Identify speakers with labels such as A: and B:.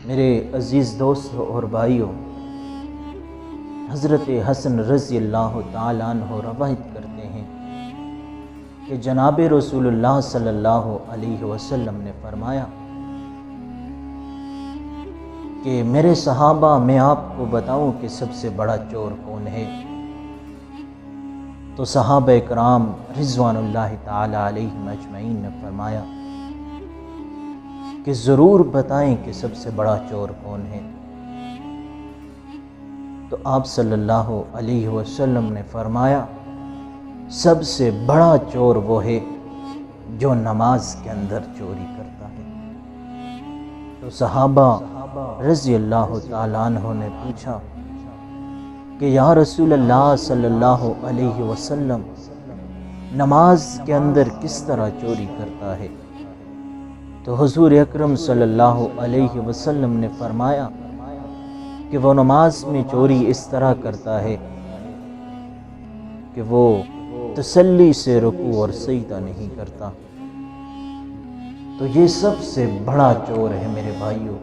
A: میرے عزیز دوستوں اور بھائیوں، حضرت حسن رضی اللہ تعالیٰ عنہ روایت کرتے ہیں کہ جناب رسول اللہ صلی اللہ علیہ وسلم نے فرمایا کہ میرے صحابہ، میں آپ کو بتاؤں کہ سب سے بڑا چور کون ہے؟ تو صحابہ کرام رضوان اللہ تعالی علیہم اجمعین نے فرمایا کہ ضرور بتائیں کہ سب سے بڑا چور کون ہے؟ تو آپ صلی اللہ علیہ وسلم نے فرمایا سب سے بڑا چور وہ ہے جو نماز کے اندر چوری کرتا ہے۔ تو صحابہ رضی اللہ تعالیٰ عنہ نے پوچھا کہ یا رسول اللہ صلی اللہ علیہ وسلم، نماز کے اندر کس طرح چوری کرتا ہے؟ تو حضور اکرم صلی اللہ علیہ وسلم نے فرمایا کہ وہ نماز میں چوری اس طرح کرتا ہے کہ وہ تسلی سے رکوع اور سجدہ نہیں کرتا۔ تو یہ سب سے بڑا چور ہے میرے بھائیوں۔